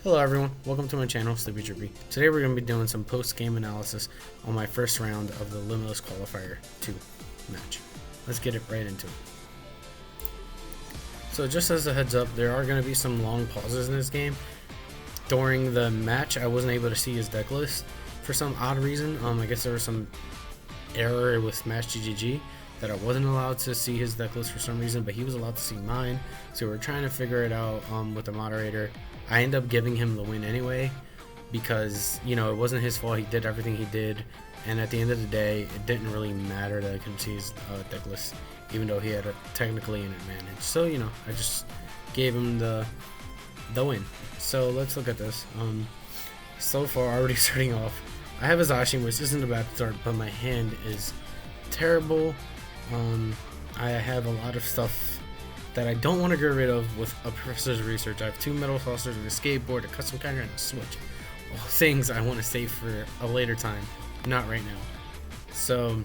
Hello everyone, welcome to my channel, Sleepy Drippy. Today we're going to be doing some post-game analysis on my first round of the Limitless Qualifier 2 match. Let's get it right into it. So just as a heads up, there are going to be some long pauses in this game. During the match, I wasn't able to see his deck list for some odd reason. I guess there was some error with Smash GGG that I wasn't allowed to see his deck list for some reason, but he was allowed to see mine. So we're trying to figure it out with the moderator. I ended up giving him the win anyway because, you know, it wasn't his fault. He did everything he did, and at the end of the day, it didn't really matter that I couldn't see his deck list, even though he had technically an advantage. So, you know, I just gave him the win. So let's look at this. So far, already starting off, I have a Zacian, which isn't a bad start, but my hand is terrible. I have a lot of stuff that I don't want to get rid of with a Professor's Research. I have 2 Metal Saucers, a skateboard, a custom counter, and a switch. All things I want to save for a later time, not right now. So,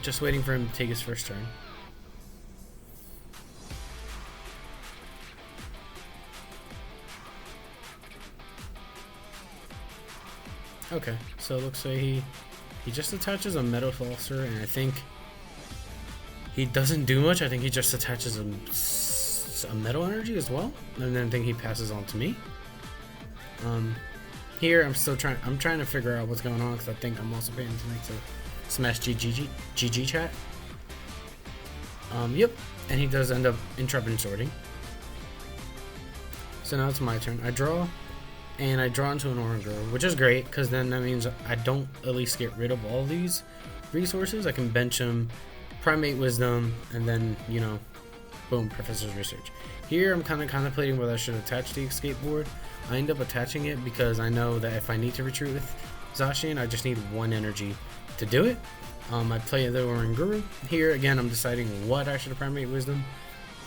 just waiting for him to take his first turn. Okay, so it looks like he just attaches a Metal Saucer, and I think he doesn't do much. I think he just attaches a metal energy as well, and then I think he passes on to me. Here I'm trying to figure out what's going on because I think I'm also paying attention to Smash GG chat. Yep, and he does end up intrepid sorting. So now it's my turn. I draw, and I draw into an Oranguru, which is great because then that means I don't at least get rid of all these resources. I can bench him, Primate Wisdom, and then, you know, boom, Professor's Research. Here I'm kind of contemplating whether I should attach the skateboard. I end up attaching it because I know that if I need to retreat with Zacian, I just need 1 energy to do it. I play the Oranguru. Here again, I'm deciding what I should Primate Wisdom.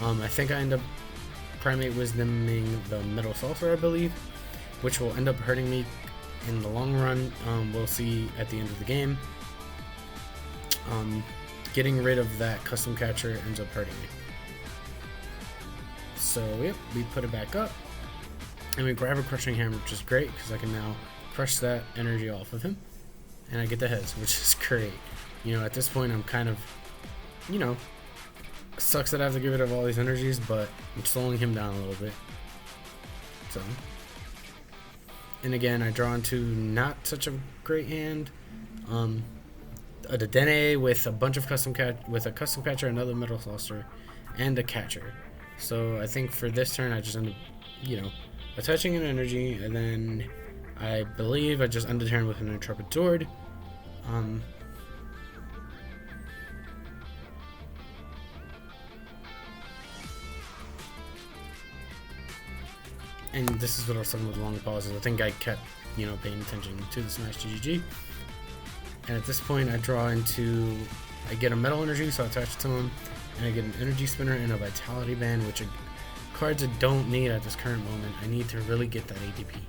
I think I end up Primate Wisdoming the Metal Saucer, I believe, which will end up hurting me in the long run. We'll see at the end of the game. Getting rid of that custom catcher ends up hurting me. So yep, we put it back up, and we grab a crushing hammer, which is great because I can now crush that energy off of him, and I get the heads, which is great. You know, at this point I'm kind of, you know, sucks that I have to get rid of all these energies, but I'm slowing him down a little bit. So, and again, I draw into not such a great hand. A Dedenne with a bunch of custom catcher, another Metal Saucer, and a catcher. So I think for this turn I just end up, you know, attaching an energy, and then I believe I just end the turn with an Intrepid Sword. And this is what I was talking about with long pauses. I think I kept, you know, paying attention to the Smash GGG. And at this point, I get a metal energy, so I attach it to him, and I get an energy spinner and a vitality band, which are cards I don't need at this current moment. I need to really get that ADP.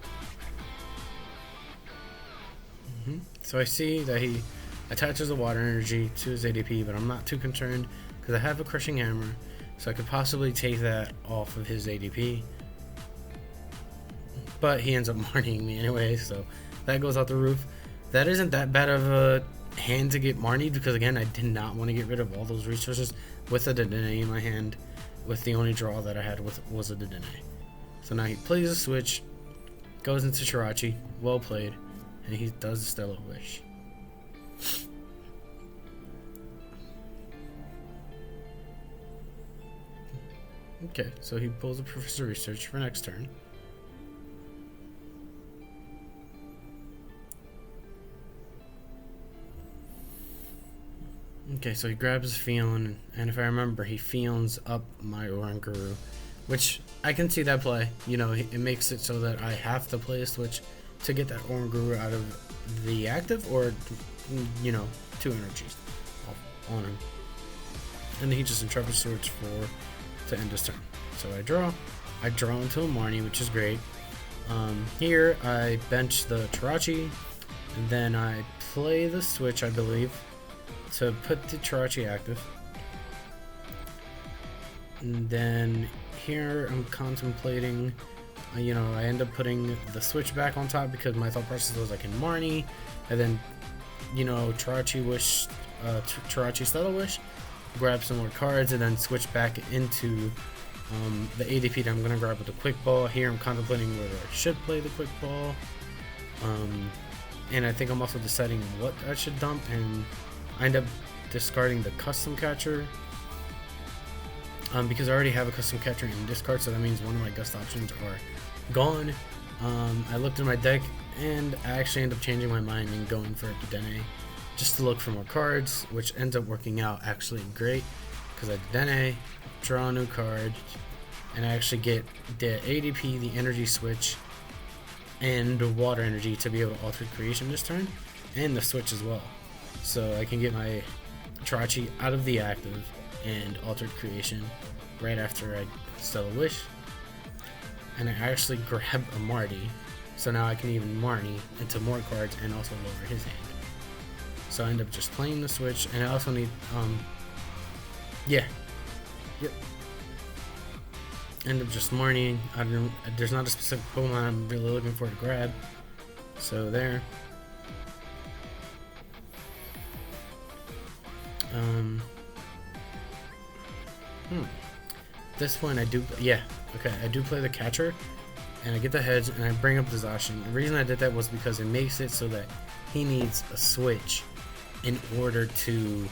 So I see that he attaches a water energy to his ADP, but I'm not too concerned because I have a crushing hammer, so I could possibly take that off of his ADP. But he ends up marning me anyway, so that goes out the roof. That isn't that bad of a hand to get marnied because, again, I did not want to get rid of all those resources with a Dedenne in my hand, with the only draw that I had was a Dedenne. So now he plays a switch, goes into Chirachi, well played, and he does the Stellar Wish. Okay, so he pulls a Professor Research for next turn. Okay, so he grabs Feon, and if I remember, he Feons up my Oranguru, which I can see that play. You know, it makes it so that I have to play a switch to get that Oranguru out of the active, or, you know, 2 energies on him. And he just Intrepid Swords to end his turn. So I draw into a Marnie, which is great. Here I bench the Chirachi, and then I play the switch, I believe, to put the Chirachi active. And then here I'm contemplating I end up putting the switch back on top because my thought process was I can Marnie, and then, Chirachi Wish, Chirachi Stellar Wish, grab some more cards, and then switch back into the ADP that I'm going to grab with the Quick Ball. Here I'm contemplating whether I should play the Quick Ball, and I think I'm also deciding what I should dump, and I end up discarding the Custom Catcher, because I already have a Custom Catcher in discard, so that means one of my Gust options are gone. I looked at my deck, and I actually end up changing my mind and going for a Dedenne, just to look for more cards, which ends up working out actually great, because I Dedenne, draw a new card, and I actually get the ADP, the Energy Switch, and the Water Energy to be able to alter creation this turn, and the Switch as well. So I can get my Chirachi out of the active and altered creation right after I Stellar Wish, and I actually grab a Marty, so now I can even Marnie into more cards and also lower his hand. So I end up just playing the Switch, and I also need end up just Marnie. There's not a specific Pokemon I'm really looking for to grab, so there. This point I do play the catcher, and I get the hedge, and I bring up the Zacian. The reason I did that was because it makes it so that he needs a switch in order to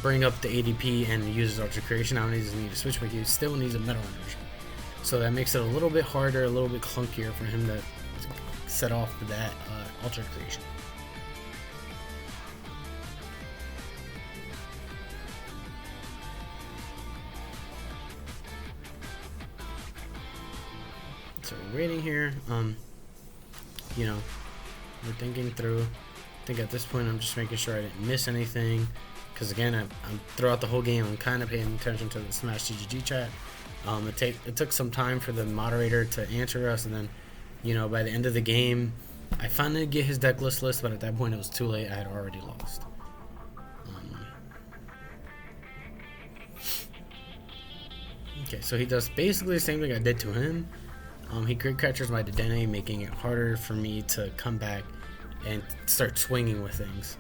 bring up the ADP and use his Ultra Creation. I don't need a switch, but he still needs a Metal Energy. So that makes it a little bit harder, a little bit clunkier for him to set off that Ultra Creation. So we're waiting here. We're thinking through. I think at this point I'm just making sure I didn't miss anything, because again, I'm throughout the whole game I'm kind of paying attention to the Smash TGG chat. It took some time for the moderator to answer us, and then by the end of the game I finally get his deck list, but at that point it was too late. I had already lost. Okay, so he does basically the same thing I did to him. He Great Catchers my Dedenne, making it harder for me to come back and start swinging with things.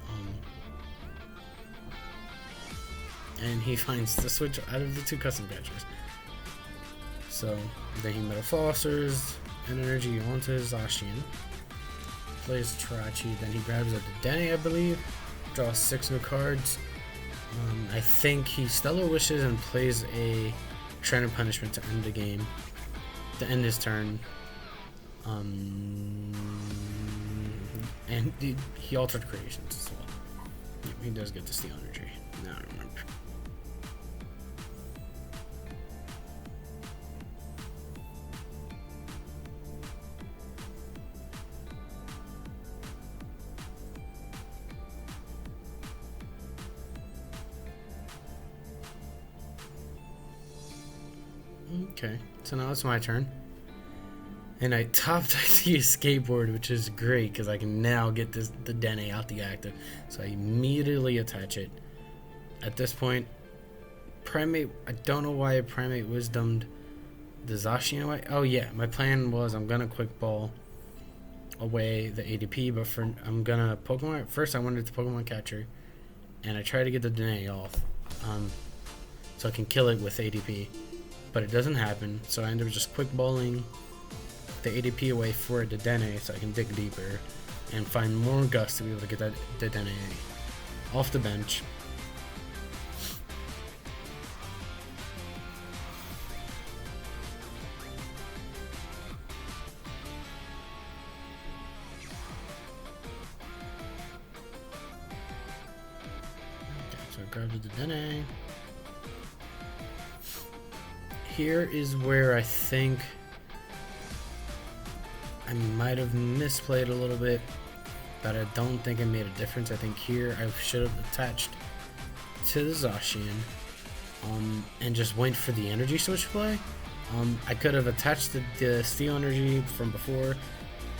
And he finds the switch out of the two Custom Catchers. So then he Metal Fosters an energy onto his Zacian, plays Chirachi, then he grabs a Dedenne, I believe, draws 6 new cards. I think he Stellar Wishes and plays a Shredded Punishment to end the game, to end his turn. And he altered creations as well. He does get the Steel Energy. Now I remember. Okay, so now it's my turn. And I top-decked the skateboard, which is great because I can now get the Dedenne out the active. So I immediately attach it. At this point, Primate, I don't know why I Primate Wisdomed the Zacian away. Oh yeah, my plan was I'm going to Quick Ball away the ADP, but I'm going to Pokemon. First I wanted to Pokemon Catcher, and I tried to get the Dedenne off so I can kill it with ADP. But it doesn't happen, so I end up just Quick Balling the ADP away for a Dedenne so I can dig deeper and find more Gust to be able to get that Dedenne off the bench. Okay, so I grab the Dedenne. Here is where I think I might have misplayed a little bit, but I don't think it made a difference. I think here I should have attached to the Zacian and just went for the energy switch play. I could have attached the Steel Energy from before,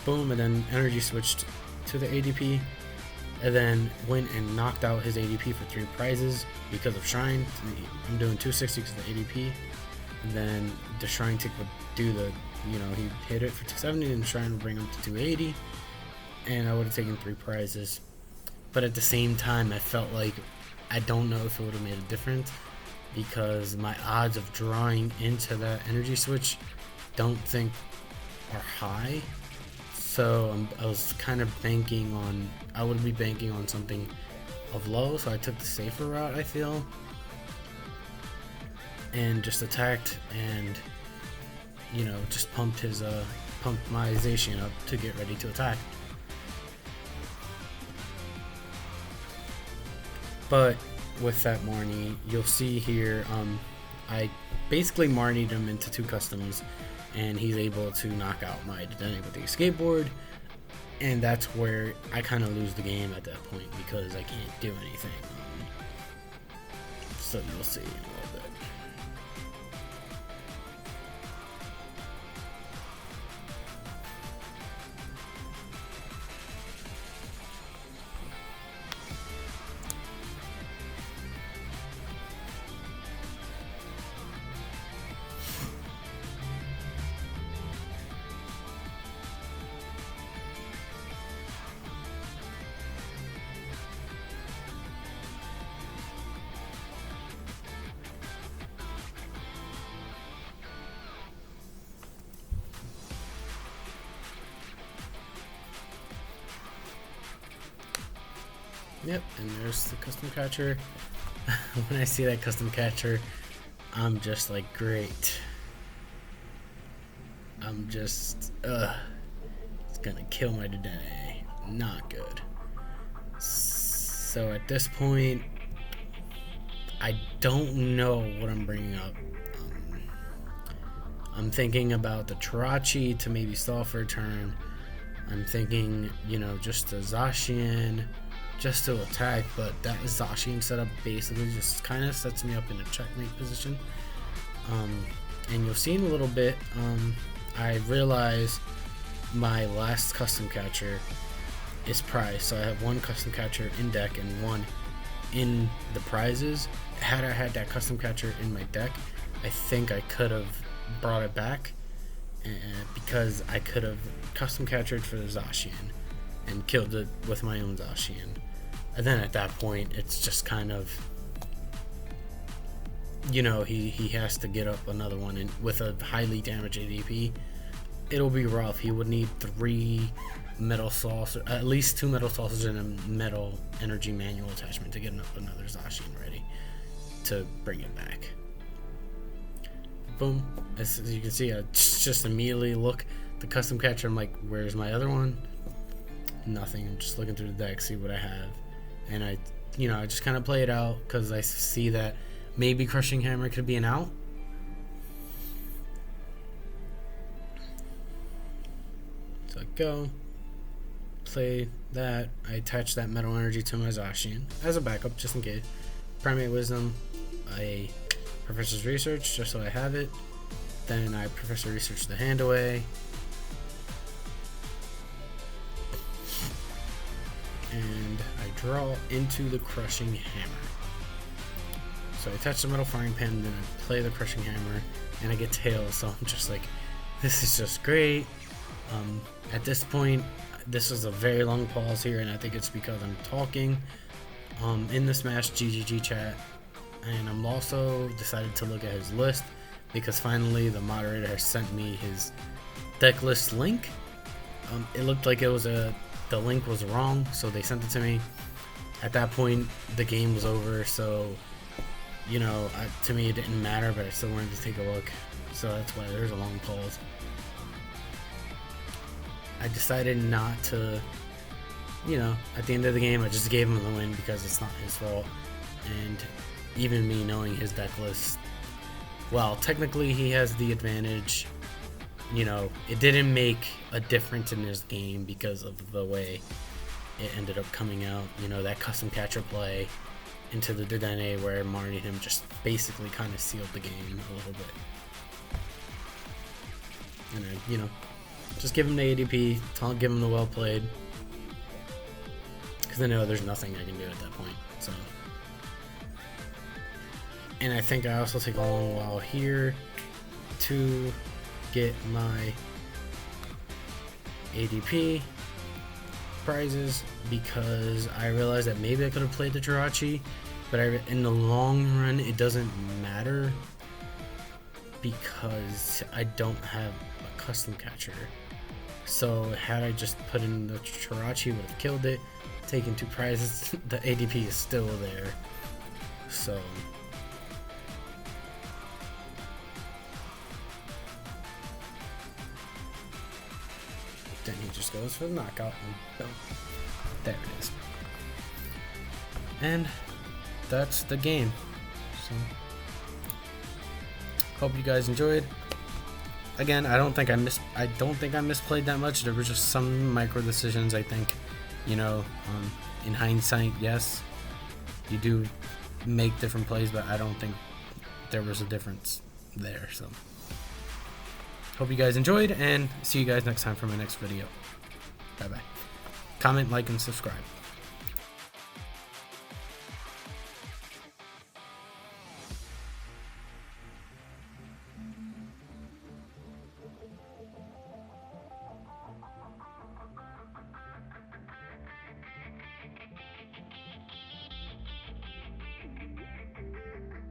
boom, and then energy switched to the ADP, and then went and knocked out his ADP for 3 prizes because of Shrine. I'm doing 260 because of the ADP. And then the Shrine Tick would do the, he hit it for 270 and trying to bring him to 280, and I would have taken 3 prizes. But at the same time, I felt like I don't know if it would have made a difference, because my odds of drawing into that energy switch don't think are high. So I was kind of banking on, I would be banking on something of low, so I took the safer route, I feel, and just attacked and just pumped my Zacian up to get ready to attack. But with that Marnie, you'll see here, I basically Marnied him into 2 customs, and he's able to knock out my Dedenne with the skateboard, and that's where I kind of lose the game at that point, because I can't do anything. So you'll see in a little bit. Yep, and there's the custom catcher. When I see that custom catcher, I'm just like, great. I'm just, it's gonna kill my Dedenne. Not good. So at this point, I don't know what I'm bringing up. I'm thinking about the Tarachi to maybe stall for a turn. I'm thinking, just a Zacian just to attack, but that Zacian setup basically just kind of sets me up in a checkmate position. And you'll see in a little bit, I realize my last custom catcher is prize, so I have 1 custom catcher in deck and 1 in the prizes. Had I had that custom catcher in my deck, I think I could have brought it back, because I could have custom catchered for the Zacian and killed it with my own Zacian. And then at that point, it's just kind of, he has to get up another one, and with a highly damaged ADP, it'll be rough. He would need 3 metal saucers, at least 2 metal saucers and a metal energy manual attachment to get up another Zacian ready to bring it back. Boom. As you can see, I just immediately look the custom catcher. I'm like, where's my other one? Nothing. I'm just looking through the deck, see what I have. And I just kind of play it out, because I see that maybe Crushing Hammer could be an out. So I go, play that. I attach that metal energy to my Zacian as a backup, just in case. Primate Wisdom, I Professor's Research, just so I have it. Then I Professor Research the hand away. And I draw into the Crushing Hammer. So I attach the metal frying pan, then I play the Crushing Hammer, and I get tails, so I'm just like, this is just great. At this point, this is a very long pause here, and I think it's because I'm talking in the Smash GGG chat, and I'm also decided to look at his list, because finally the moderator has sent me his deck list link. It looked like it was the link was wrong, so they sent it to me. At that point, the game was over, so to me it didn't matter, but I still wanted to take a look, so that's why there's a long pause. I decided not to, at the end of the game, I just gave him the win, because it's not his fault. And even me knowing his deck list, well, technically he has the advantage. It didn't make a difference in his game because of the way it ended up coming out. That custom catcher play into the Dedenne where Marnie him just basically kind of sealed the game a little bit. And I, just give him the ADP, give him the well played, because I know there's nothing I can do at that point. So, and I think I also take a long while here to get my ADP prizes because I realized that maybe I could have played the Jirachi, but in the long run it doesn't matter because I don't have a custom catcher. So had I just put in the Jirachi, would have killed it, taken 2 prizes. The ADP is still there. So then he just goes for the knockout and boom. There it is. And that's the game. So hope you guys enjoyed. Again, I don't think I misplayed that much. There were just some micro decisions. I think, in hindsight, yes, you do make different plays, but I don't think there was a difference there. So hope you guys enjoyed, and see you guys next time for my next video. Bye bye. Comment, like, and subscribe.